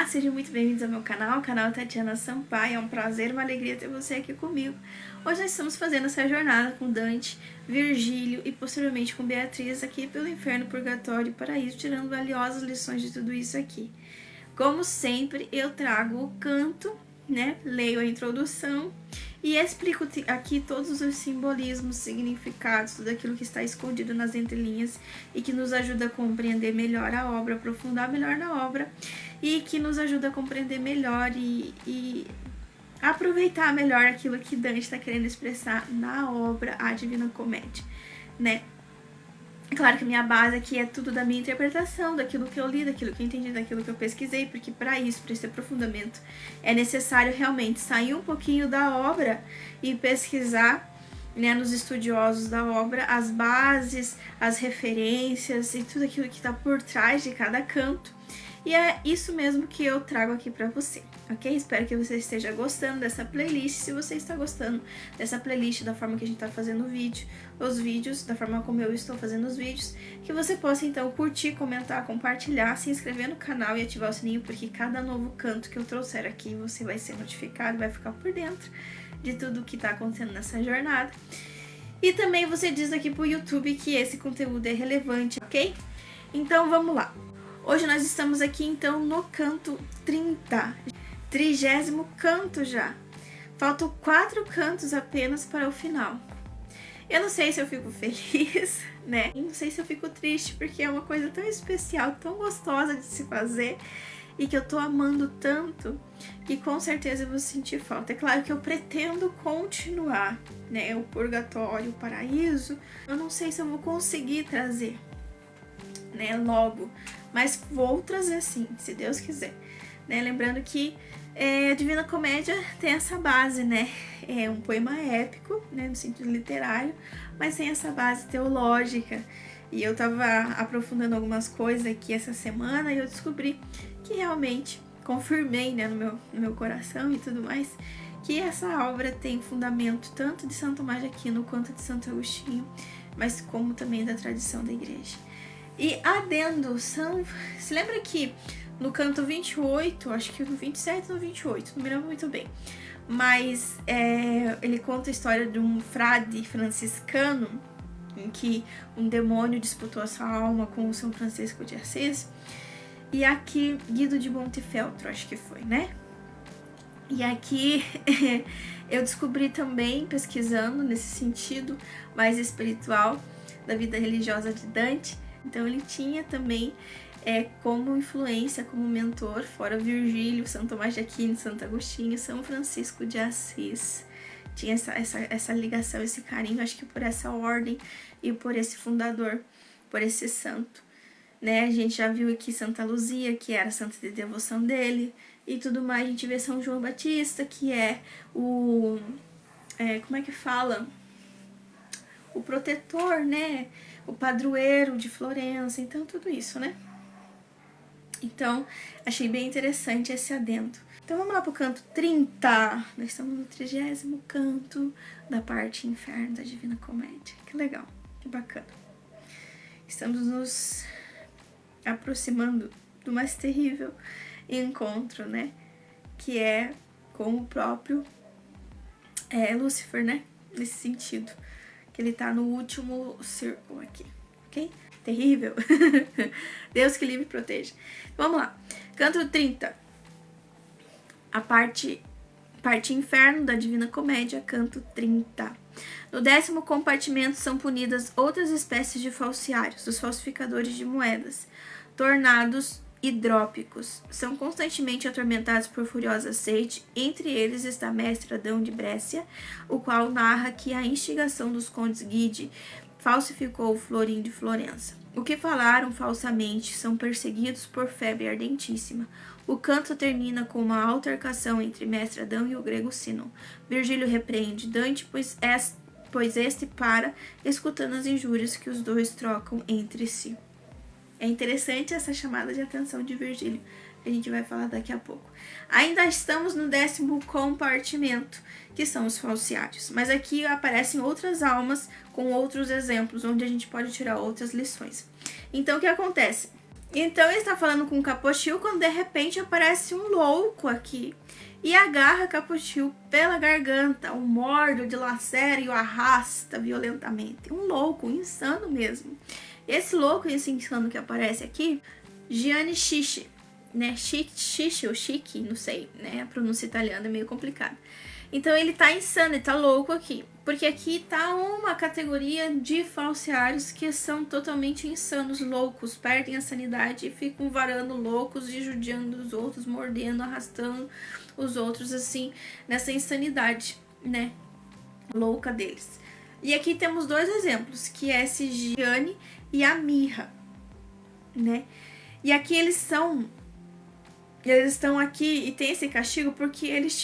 sejam muito bem-vindos ao meu canal, o canal Tatiana Sampaio. É um prazer, uma alegria ter você aqui comigo. Hoje nós estamos fazendo essa jornada com Dante, Virgílio e posteriormente com Beatriz aqui pelo inferno, purgatório e paraíso, tirando valiosas lições de tudo isso aqui. Como sempre, eu trago o canto, né? Leio a introdução e explico aqui todos os simbolismos, significados, tudo aquilo que está escondido nas entrelinhas e que nos ajuda a compreender melhor a obra, aprofundar melhor na obra e que nos ajuda a compreender melhor e aproveitar melhor aquilo que Dante está querendo expressar na obra A Divina Comédia, né? Claro que minha base aqui é tudo da minha interpretação, daquilo que eu li, daquilo que eu entendi, daquilo que eu pesquisei, porque para isso, para esse aprofundamento, é necessário realmente sair um pouquinho da obra e pesquisar, né, nos estudiosos da obra, as bases, as referências e tudo aquilo que está por trás de cada canto. E é isso mesmo que eu trago aqui para você, ok? Espero que você esteja gostando dessa playlist. Se você está gostando dessa playlist, da forma que a gente está fazendo os vídeos, da forma como eu estou fazendo os vídeos, que você possa então curtir, comentar, compartilhar, se inscrever no canal e ativar o sininho, porque cada novo canto que eu trouxer aqui, você vai ser notificado, vai ficar por dentro de tudo o que está acontecendo nessa jornada. E também você diz aqui pro YouTube que esse conteúdo é relevante, ok? Então vamos lá. Hoje nós estamos aqui então no canto 30, 30º canto já. Faltam 4 cantos apenas para o final. Eu não sei se eu fico feliz, né? Não sei se eu fico triste, porque é uma coisa tão especial, tão gostosa de se fazer e que eu tô amando tanto que com certeza eu vou sentir falta. É claro que eu pretendo continuar, né? O purgatório, o paraíso. Eu não sei se eu vou conseguir trazer, né, logo, mas vou trazer sim, se Deus quiser, né? Lembrando que a Divina Comédia tem essa base, né? É um poema épico, né, no sentido literário, mas tem essa base teológica. E eu tava aprofundando algumas coisas aqui essa semana e eu descobri que realmente confirmei, né, no meu coração e tudo mais, que essa obra tem fundamento tanto de Santo Tomás de Aquino quanto de Santo Agostinho, mas como também da tradição da igreja. E adendo, se lembra que no canto 28, acho que no 27 ou no 28, não me lembro muito bem, mas ele conta a história de um frade franciscano em que um demônio disputou a sua alma com o São Francisco de Assis, e aqui Guido de Montefeltro, acho que foi, né? E aqui eu descobri também, pesquisando nesse sentido mais espiritual da vida religiosa de Dante. Então ele tinha também como influência, como mentor, fora Virgílio, São Tomás de Aquino, Santo Agostinho, São Francisco de Assis. Tinha essa ligação, esse carinho, acho que por essa ordem e por esse fundador, por esse santo, né? A gente já viu aqui Santa Luzia, que era a santa de devoção dele, e tudo mais. A gente vê São João Batista, que é o... como é que fala? O protetor, né? O padroeiro de Florença, então tudo isso, né? Então, achei bem interessante esse adendo. Então vamos lá pro canto 30. Nós estamos no 30º canto da parte inferno da Divina Comédia. Que legal, que bacana. Estamos nos aproximando do mais terrível encontro, né? Que é com o próprio Lúcifer, né? Nesse sentido. Que ele tá no último círculo aqui, ok? Terrível. Deus que livre e proteja. Vamos lá. Canto 30. A parte inferno da Divina Comédia, canto 30. No 10º compartimento são punidas outras espécies de falciários, os falsificadores de moedas, tornados hidrópicos. São constantemente atormentados por furiosa sede. Entre eles está Mestre Adão de Brécia, o qual narra que a instigação dos condes Guide falsificou o florim de Florença. O que falaram falsamente são perseguidos por febre ardentíssima. O canto termina com uma altercação entre Mestre Adão e o grego Sinon. Virgílio repreende Dante, pois este para, escutando as injúrias que os dois trocam entre si. É interessante essa chamada de atenção de Virgílio, que a gente vai falar daqui a pouco. Ainda estamos no 10º compartimento, que são os falciários. Mas aqui aparecem outras almas com outros exemplos, onde a gente pode tirar outras lições. Então, o que acontece? Então ele está falando com Capotil quando de repente aparece um louco aqui e agarra Capotil pela garganta, o morde, o dilacera e o arrasta violentamente. Um louco, um insano mesmo. Esse louco, esse insano que aparece aqui, Gianni Schicchi, né? Schicchi ou Chique, não sei, né? A pronúncia italiana é meio complicada. Então ele tá insano, ele tá louco aqui. Porque aqui tá uma categoria de falciários que são totalmente insanos, loucos, perdem a sanidade e ficam varando loucos e judiando os outros, mordendo, arrastando os outros, assim, nessa insanidade, né? Louca deles. E aqui temos dois exemplos, que é esse Gianni e a Mirra, né? E aqui eles estão aqui e tem esse castigo porque eles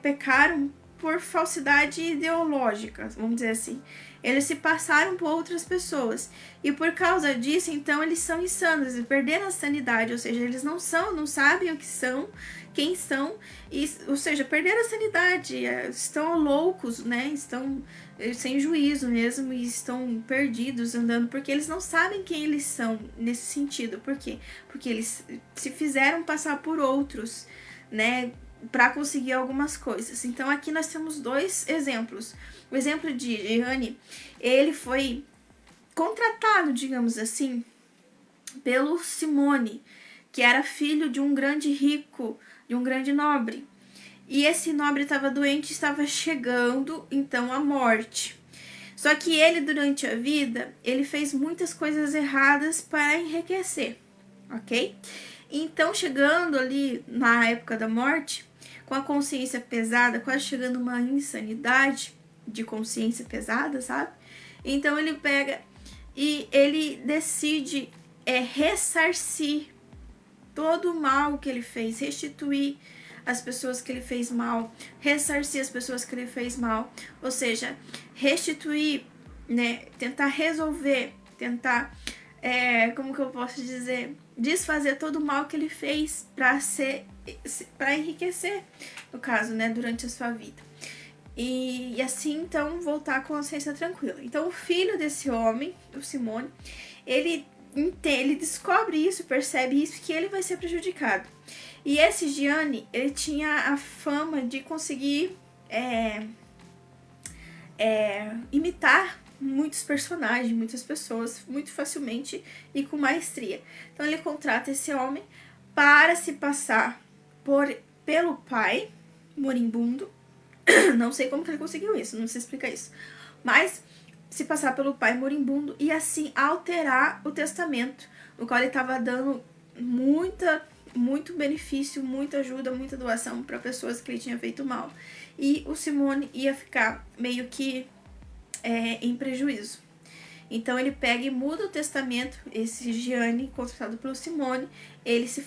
pecaram por falsidade ideológica, vamos dizer assim. Eles se passaram por outras pessoas. E por causa disso, então, eles são insanos e perderam a sanidade. Ou seja, eles não sabem o que são, quem são. Ou seja, perderam a sanidade. Estão loucos, né? Estão sem juízo mesmo e estão perdidos andando. Porque eles não sabem quem eles são nesse sentido. Por quê? Porque eles se fizeram passar por outros, né? Para conseguir algumas coisas. Então aqui nós temos dois exemplos. O exemplo de Gianni, ele foi contratado, digamos assim, pelo Simone, que era filho de um grande rico, de um grande nobre. E esse nobre estava doente, estava chegando então à morte. Só que ele, durante a vida, ele fez muitas coisas erradas para enriquecer, ok? Então, chegando ali na época da morte, com a consciência pesada, quase chegando uma insanidade de consciência pesada, sabe? Então ele pega e ele decide ressarcir todo o mal que ele fez, restituir as pessoas que ele fez mal, ressarcir as pessoas que ele fez mal, ou seja, restituir, né? Tentar resolver, tentar, como que eu posso dizer, desfazer todo o mal que ele fez para enriquecer, no caso, né, durante a sua vida. E assim, então, voltar com a consciência tranquila. Então, o filho desse homem, o Simone, ele descobre isso, percebe isso, que ele vai ser prejudicado. E esse Gianni, ele tinha a fama de conseguir imitar muitos personagens, muitas pessoas, muito facilmente e com maestria. Então, ele contrata esse homem para se passar pelo pai moribundo. Não sei como que ele conseguiu isso, não sei explicar isso. Mas se passar pelo pai moribundo e assim alterar o testamento, no qual ele estava dando muito benefício, muita ajuda, muita doação para pessoas que ele tinha feito mal. E o Simone ia ficar meio que em prejuízo. Então ele pega e muda o testamento. Esse Gianni, contratado pelo Simone, ele se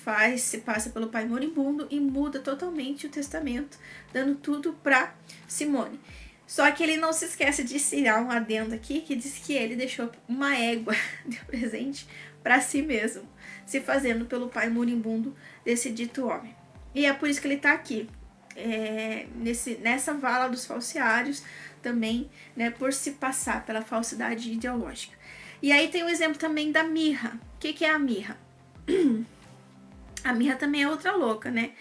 passa pelo pai moribundo e muda totalmente o testamento, dando tudo para Simone. Só que ele não se esquece de citar um adendo aqui, que diz que ele deixou uma égua de presente para si mesmo, se fazendo pelo pai moribundo desse dito homem. E é por isso que ele está aqui, nessa vala dos falciários, também, né, por se passar pela falsidade ideológica. E aí tem o exemplo também da Mirra. O que é a Mirra? A Mirra também é outra louca, né?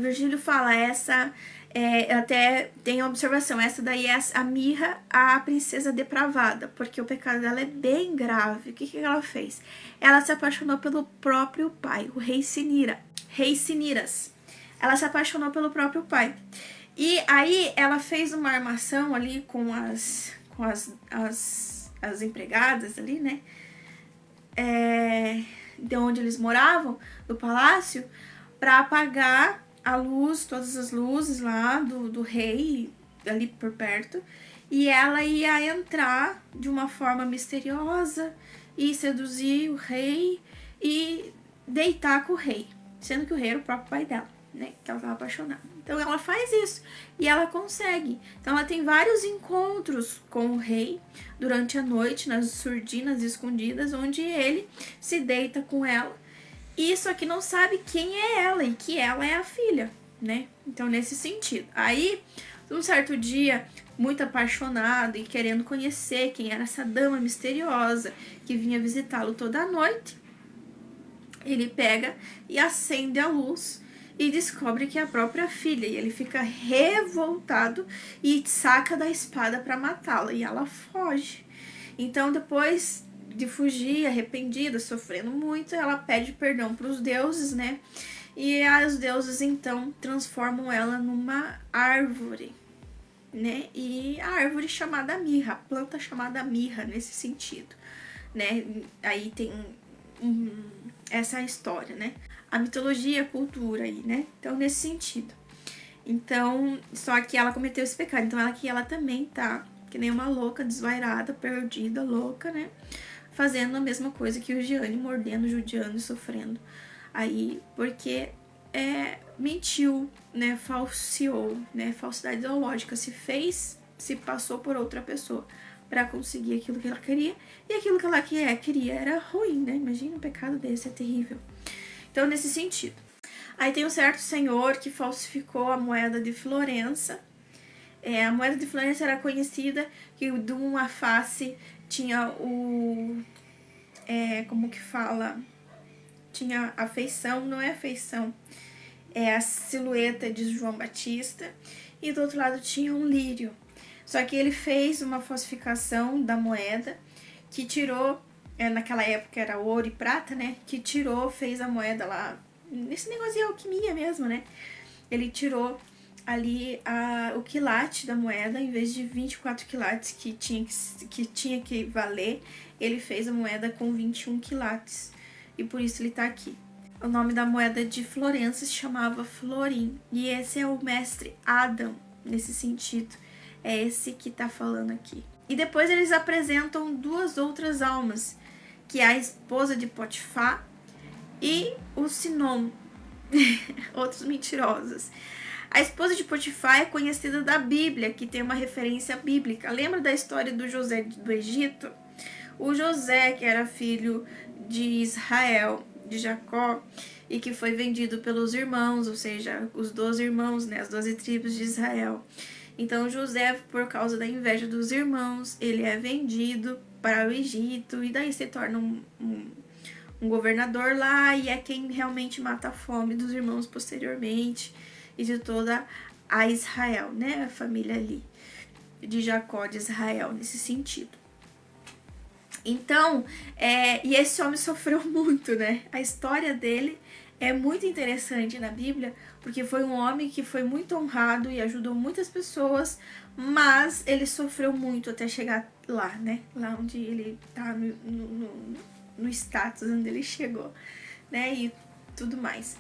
Virgílio fala, até tem a observação, essa daí é a Mirra, a princesa depravada, porque o pecado dela é bem grave. O que ela fez? Ela se apaixonou pelo próprio pai, o rei Cinyras. Ela se apaixonou pelo próprio pai. E aí ela fez uma armação ali com as empregadas ali, né? De onde eles moravam, do palácio, para apagar a luz, todas as luzes lá do rei, ali por perto. E ela ia entrar de uma forma misteriosa e seduzir o rei e deitar com o rei, sendo que o rei era o próprio pai dela, né? Que ela estava apaixonada. Então ela faz isso e ela consegue. Então ela tem vários encontros com o rei durante a noite, nas surdinas escondidas, onde ele se deita com ela. E isso aqui não sabe quem é ela e que ela é a filha, né? Então nesse sentido. Aí, um certo dia, muito apaixonado e querendo conhecer quem era essa dama misteriosa que vinha visitá-lo toda a noite, ele pega e acende a luz e descobre que é a própria filha, e ele fica revoltado e saca da espada para matá-la, e ela foge. Então, depois de fugir, arrependida, sofrendo muito, ela pede perdão para os deuses, né? E os deuses então transformam ela numa árvore, né? E a árvore chamada mirra, a planta chamada mirra nesse sentido, né? Aí tem essa história, né? A mitologia, a cultura aí, né? Então, nesse sentido. Então, só que ela cometeu esse pecado. Então, ela também tá que nem uma louca, desvairada, perdida, louca, né? Fazendo a mesma coisa que o Gianni, mordendo, judiando e sofrendo. Aí, porque mentiu, né? Falseou, né? Falsidade ideológica. Se passou por outra pessoa para conseguir aquilo que ela queria. E aquilo que ela queria era ruim, né? Imagina um pecado desse, é terrível. Então, nesse sentido. Aí tem um certo senhor que falsificou a moeda de Florença. A moeda de Florença era conhecida que de uma face tinha como que fala? Tinha a feição, não é a feição, é a silhueta de João Batista. E do outro lado tinha um lírio. Só que ele fez uma falsificação da moeda que tirou, naquela época era ouro e prata, né? Que tirou, fez a moeda lá, nesse negócio de alquimia mesmo, né? Ele tirou ali o quilate da moeda, em vez de 24 quilates que tinha que valer, ele fez a moeda com 21 quilates. E por isso ele tá aqui. O nome da moeda de Florença se chamava Florim. E esse é o mestre Adam, nesse sentido. É esse que tá falando aqui. E depois eles apresentam duas outras almas, que é a esposa de Potifar e o Sinom. Outros mentirosos. A esposa de Potifar é conhecida da Bíblia, que tem uma referência bíblica. Lembra da história do José do Egito? O José, que era filho de Israel, de Jacó, e que foi vendido pelos irmãos, ou seja, os 12 irmãos, né, as 12 tribos de Israel. Então José, por causa da inveja dos irmãos, ele é vendido para o Egito, e daí se torna um governador lá, e é quem realmente mata a fome dos irmãos posteriormente, e de toda a Israel, né, a família ali, de Jacó, de Israel, nesse sentido. Então, e esse homem sofreu muito, né? A história dele é muito interessante na Bíblia, porque foi um homem que foi muito honrado e ajudou muitas pessoas, mas ele sofreu muito até chegar lá, né? Lá onde ele tá no status onde ele chegou, né? E tudo mais.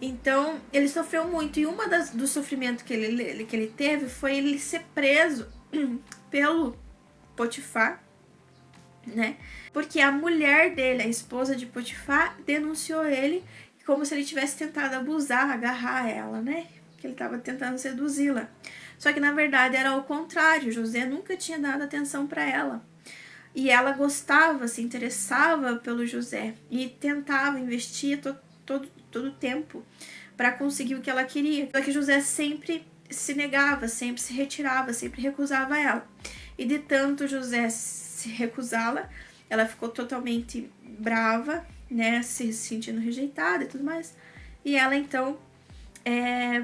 Então, ele sofreu muito, e uma do sofrimento que ele teve foi ele ser preso pelo Potifar, né? Porque a mulher dele, a esposa de Potifar, denunciou ele como se ele tivesse tentado abusar, agarrar ela, né? Que ele estava tentando seduzi-la. Só que na verdade era o contrário. José nunca tinha dado atenção para ela. E ela gostava, se interessava pelo José e tentava investir todo o tempo para conseguir o que ela queria. Só que José sempre se negava, sempre se retirava, sempre recusava ela. E de tanto José se recusá-la, ela ficou totalmente brava, né, se sentindo rejeitada e tudo mais. E ela então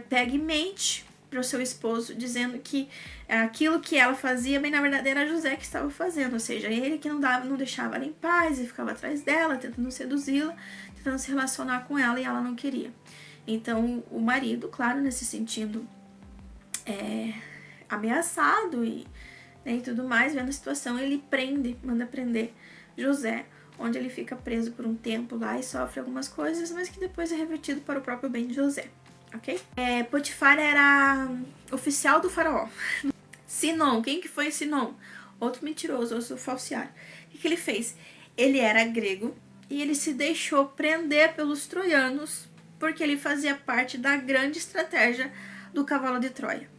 pega e mente para o seu esposo, dizendo que aquilo que ela fazia, bem na verdade era José que estava fazendo, ou seja, ele que não deixava ela em paz e ficava atrás dela, tentando seduzi-la, tentando se relacionar com ela, e ela não queria. Então o marido, claro, nesse sentido ameaçado e tudo mais, vendo a situação, ele manda prender José, onde ele fica preso por um tempo lá e sofre algumas coisas, mas que depois é revertido para o próprio bem de José, ok? Potifar era oficial do faraó. Sinom, quem que foi Sinom? Outro mentiroso, outro falciário. O que ele fez? Ele era grego e ele se deixou prender pelos troianos porque ele fazia parte da grande estratégia do cavalo de Troia.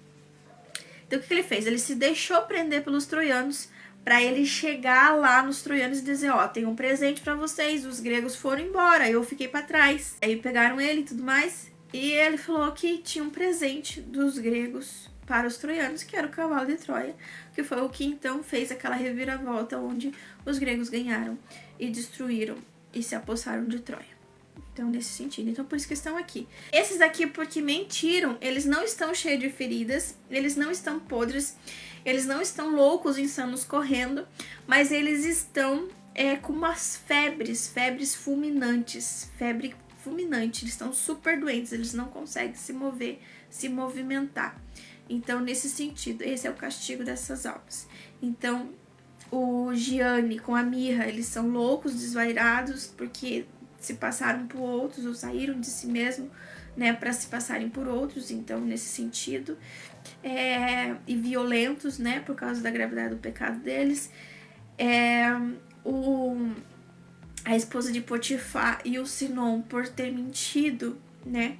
Então o que ele fez? Ele se deixou prender pelos troianos para ele chegar lá nos troianos e dizer, tem um presente para vocês, os gregos foram embora, eu fiquei para trás. Aí pegaram ele e tudo mais, e ele falou que tinha um presente dos gregos para os troianos, que era o cavalo de Troia, que foi o que então fez aquela reviravolta onde os gregos ganharam e destruíram e se apossaram de Troia. Então, nesse sentido. Então, por isso que estão aqui. Esses aqui, porque mentiram, eles não estão cheios de feridas, eles não estão podres, eles não estão loucos, insanos, correndo, mas eles estão com umas febres fulminantes, febre fulminante, eles estão super doentes, eles não conseguem se mover, se movimentar. Então, nesse sentido, esse é o castigo dessas almas. Então, o Gianni com a Mirra, eles são loucos, desvairados, porque se passaram por outros ou saíram de si mesmo, né, para se passarem por outros, então nesse sentido, e violentos, né, por causa da gravidade do pecado deles. A esposa de Potifar e o Sinom, por ter mentido, né,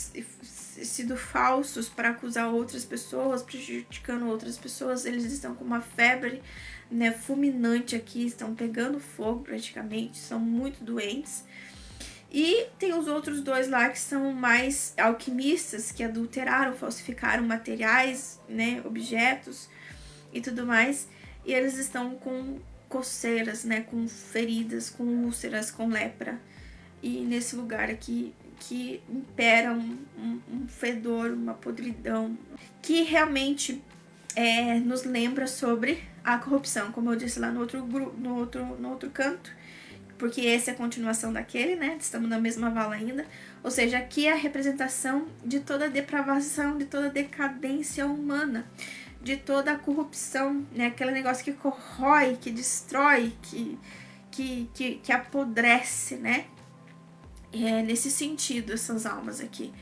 sido falsos para acusar outras pessoas, prejudicando outras pessoas, eles estão com uma febre, né, fulminante aqui, estão pegando fogo praticamente, são muito doentes. E tem os outros dois lá que são mais alquimistas, que adulteraram, falsificaram materiais, né, objetos e tudo mais, e eles estão com coceiras, né, com feridas, com úlceras, com lepra. E nesse lugar aqui que impera um fedor, uma podridão, que realmente nos lembra sobre a corrupção, como eu disse lá no outro canto, porque essa é a continuação daquele, né? Estamos na mesma vala ainda. Ou seja, aqui é a representação de toda a depravação, de toda a decadência humana, de toda a corrupção, né? Aquele negócio que corrói, que destrói, que apodrece, né? Nesse sentido, essas almas aqui.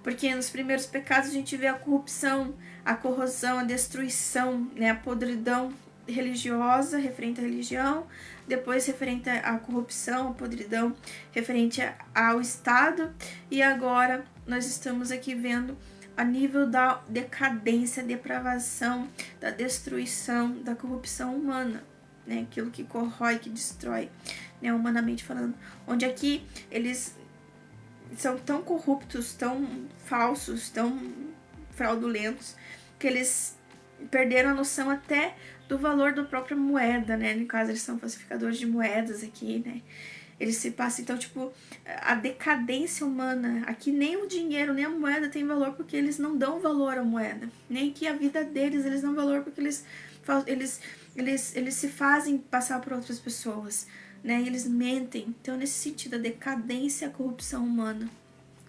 Porque nos primeiros pecados a gente vê a corrupção, a corrosão, a destruição, né? A podridão religiosa, referente à religião, depois referente à corrupção, a podridão referente ao Estado, e agora nós estamos aqui vendo a nível da decadência, depravação, da destruição, da corrupção humana, né? Aquilo que corrói, que destrói, né? Humanamente falando, onde aqui eles são tão corruptos, tão falsos, tão fraudulentos, que eles perderam a noção até do valor da própria moeda, né? No caso, eles são falsificadores de moedas aqui, né? Eles se passam, então, tipo, a decadência humana. Aqui nem o dinheiro, nem a moeda tem valor, porque eles não dão valor à moeda. Nem que a vida deles, eles dão valor porque eles se fazem passar por outras pessoas, né? Eles mentem. Então, nesse sentido, a decadência e a corrupção humana,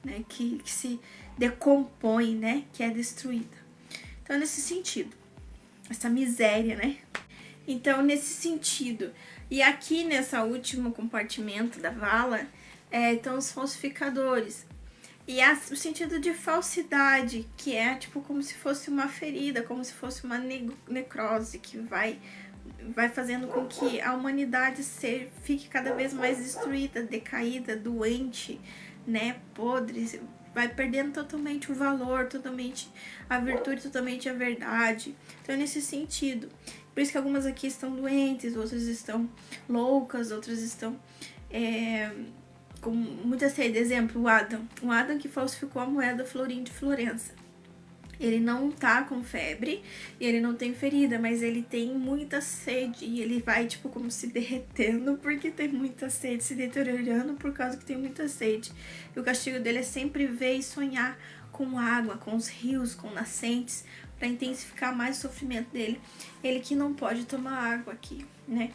né? Que se decompõe, né? Que é destruída. Então, nesse sentido, essa miséria, né? Então, nesse sentido, e aqui nessa último compartimento da vala, estão os falsificadores. E o sentido de falsidade, que é tipo como se fosse uma ferida, como se fosse uma necrose, que vai fazendo com que a humanidade fique cada vez mais destruída, decaída, doente, né? Podre, vai perdendo totalmente o valor, totalmente a virtude, totalmente a verdade. Então, nesse sentido, por isso que algumas aqui estão doentes, outras estão loucas, outras estão com muita sede. Exemplo, o Adam que falsificou a moeda florim de Florença. Ele não tá com febre e ele não tem ferida, mas ele tem muita sede e ele vai, tipo, como se derretendo porque tem muita sede, se deteriorando por causa que tem muita sede. E o castigo dele é sempre ver e sonhar com água, com os rios, com nascentes, para intensificar mais o sofrimento dele. Ele que não pode tomar água aqui, né?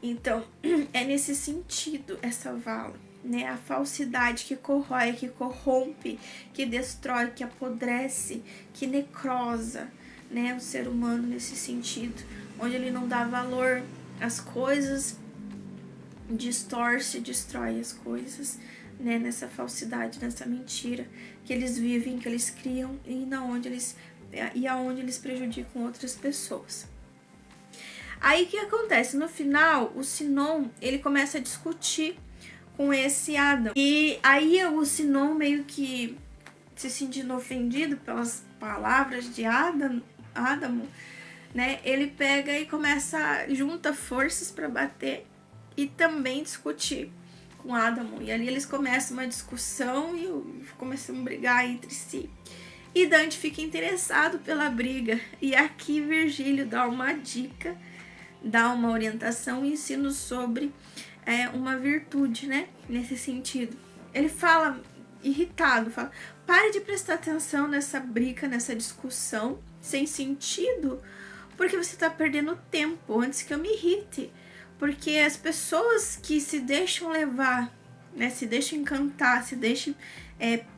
Então, é nesse sentido essa vala, né? A falsidade que corrói, que corrompe, que destrói, que apodrece, que necrosa, né? O ser humano nesse sentido, onde ele não dá valor às coisas, distorce, destrói as coisas, né? Nessa falsidade, nessa mentira que eles vivem, que eles criam e aonde eles prejudicam outras pessoas. Aí o que acontece? No final, o Sinom, ele começa a discutir com esse Adam. E aí o Sinom meio que se sentindo ofendido pelas palavras de Adamo, né? Ele pega e junta forças para bater e também discutir com Adamo. E ali eles começam uma discussão e começam a brigar entre si. E Dante fica interessado pela briga. E aqui Virgílio dá uma dica, dá uma orientação e ensino sobre uma virtude, né? Nesse sentido. ele fala irritado, fala: pare de prestar atenção nessa briga, nessa discussão sem sentido, porque você tá perdendo tempo antes que eu me irrite. Porque as pessoas que se deixam levar, né, se deixam encantar, se deixam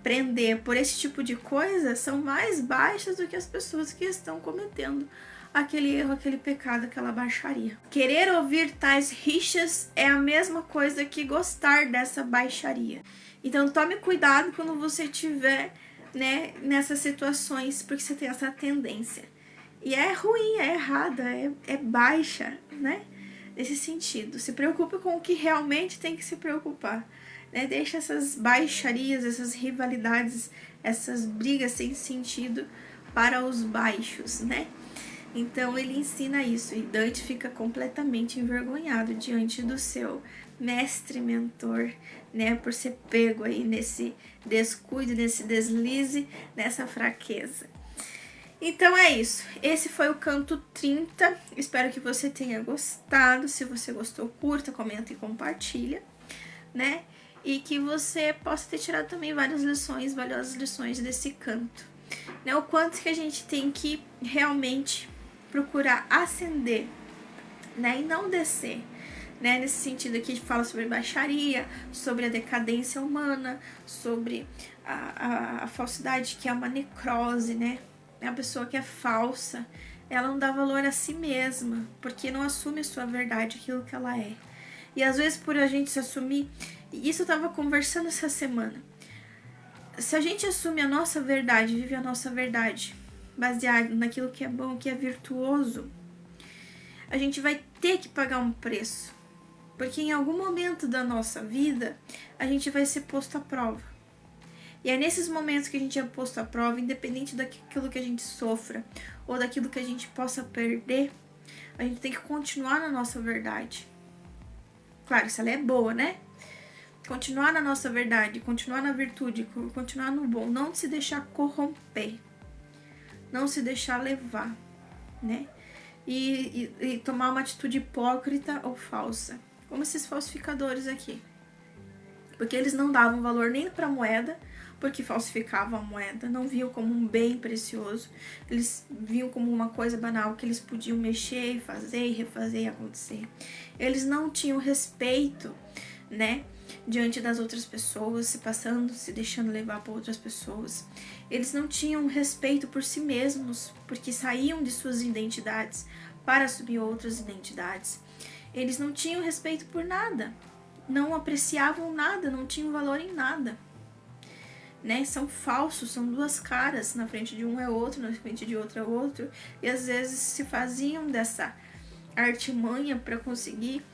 prender por esse tipo de coisa, são mais baixas do que as pessoas que estão cometendo aquele erro, aquele pecado, aquela baixaria. Querer ouvir tais rixas é a mesma coisa que gostar dessa baixaria. Então tome cuidado quando você estiver, né, nessas situações, porque você tem essa tendência. E é ruim, é errada, é baixa, né? Nesse sentido. Se preocupe com o que realmente tem que se preocupar. Né? Deixa essas baixarias, essas rivalidades, essas brigas sem sentido para os baixos, né? Então ele ensina isso e Dante fica completamente envergonhado diante do seu mestre mentor, né, por ser pego aí nesse descuido, nesse deslize, nessa fraqueza. Então é isso, esse foi o canto 30, espero que você tenha gostado. Se você gostou, curta, comenta e compartilha, né, e que você possa ter tirado também várias lições, valiosas lições desse canto, né, o quanto que a gente tem que realmente procurar ascender, né, e não descer, né, nesse sentido aqui fala sobre baixaria, sobre a decadência humana, sobre a falsidade, que é uma necrose, né, a pessoa que é falsa, ela não dá valor a si mesma, porque não assume a sua verdade, aquilo que ela é. E às vezes por a gente se assumir, e isso eu tava conversando essa semana, se a gente assume a nossa verdade, vive a nossa verdade, baseado naquilo que é bom, que é virtuoso, a gente vai ter que pagar um preço, porque em algum momento da nossa vida a gente vai ser posto à prova. E é nesses momentos que a gente é posto à prova, independente daquilo que a gente sofra ou daquilo que a gente possa perder, a gente tem que continuar na nossa verdade. Claro, se ela é boa, né? Continuar na nossa verdade, continuar na virtude, continuar no bom, não se deixar corromper, não se deixar levar, né? E tomar uma atitude hipócrita ou falsa, como esses falsificadores aqui. Porque eles não davam valor nem para a moeda, porque falsificavam a moeda, não viam como um bem precioso, eles viam como uma coisa banal que eles podiam mexer, fazer e refazer e acontecer. Eles não tinham respeito, né, diante das outras pessoas, se deixando levar por outras pessoas. Eles não tinham respeito por si mesmos, porque saíam de suas identidades para assumir outras identidades. Eles não tinham respeito por nada, não apreciavam nada, não tinham valor em nada, né? São falsos, são duas caras, na frente de um é outro, na frente de outro é outro, e às vezes se faziam dessa artimanha para conseguir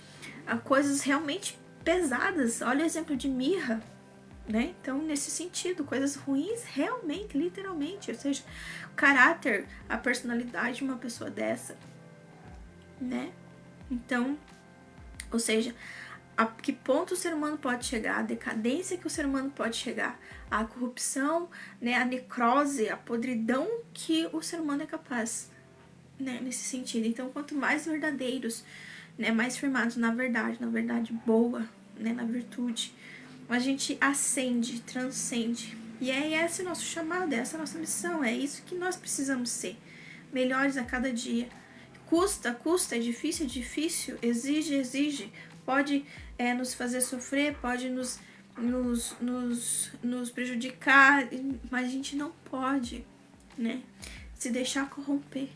coisas realmente pesadas. Olha o exemplo de mirra, né? Então, nesse sentido, coisas ruins realmente, literalmente, ou seja, o caráter, a personalidade de uma pessoa dessa, né? Então, ou seja, a que ponto o ser humano pode chegar, a decadência que o ser humano pode chegar, a corrupção, né, a necrose, a podridão que o ser humano é capaz, né, nesse sentido. Então, quanto mais verdadeiros, né, mais firmados na verdade boa, né, na virtude, a gente ascende, transcende. E é esse nosso chamado, é essa nossa missão, é isso que nós precisamos ser, melhores a cada dia. Custa, é difícil, exige, pode nos fazer sofrer, pode nos prejudicar, mas a gente não pode, né, se deixar corromper.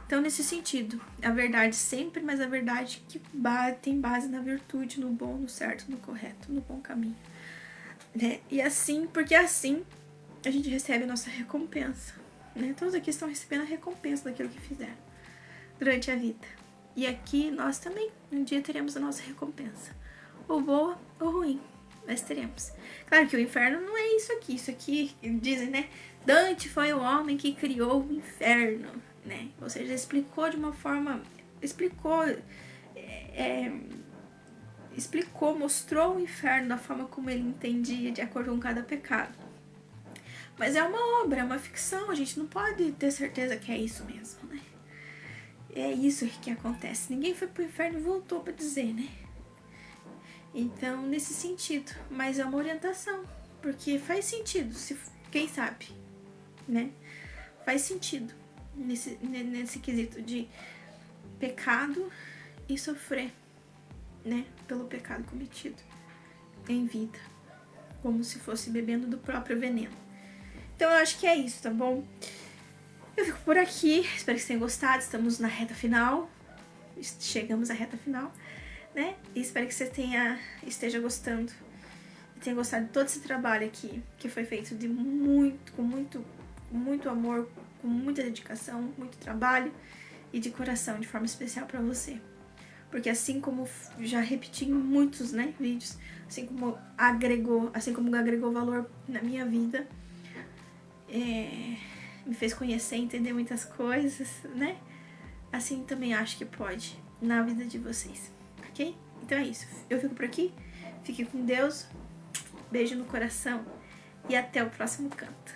Então, nesse sentido, a verdade sempre, mas a verdade que tem base na virtude, no bom, no certo, no correto, no bom caminho, né? E assim, porque assim a gente recebe a nossa recompensa, né? Todos aqui estão recebendo a recompensa daquilo que fizeram durante a vida. E aqui nós também, um dia teremos a nossa recompensa, ou boa ou ruim, mas teremos. Claro que o inferno não é isso aqui dizem, né? Dante foi o homem que criou o inferno, né? Ou seja, explicou de uma forma, mostrou o inferno da forma como ele entendia, de acordo com cada pecado. Mas é uma obra, é uma ficção, a gente não pode ter certeza que é isso mesmo, né? É isso que acontece. Ninguém foi pro inferno e voltou pra dizer, né? Então, nesse sentido, mas é uma orientação, porque faz sentido, se quem sabe, né? Faz sentido nesse quesito de pecado e sofrer, né? Pelo pecado cometido em vida, como se fosse bebendo do próprio veneno. Então eu acho que é isso, tá bom? Eu fico por aqui, espero que vocês tenham gostado, estamos na reta final, chegamos à reta final, né? E espero que você esteja gostando, tenha gostado de todo esse trabalho aqui, que foi feito com muito amor, com muita dedicação, muito trabalho e de coração, de forma especial para você. Porque assim como já repeti em muitos, né, vídeos, assim como agregou valor na minha vida, me fez conhecer, entender muitas coisas, né? Assim também acho que pode na vida de vocês, ok? Então é isso, eu fico por aqui, fique com Deus, beijo no coração e até o próximo canto.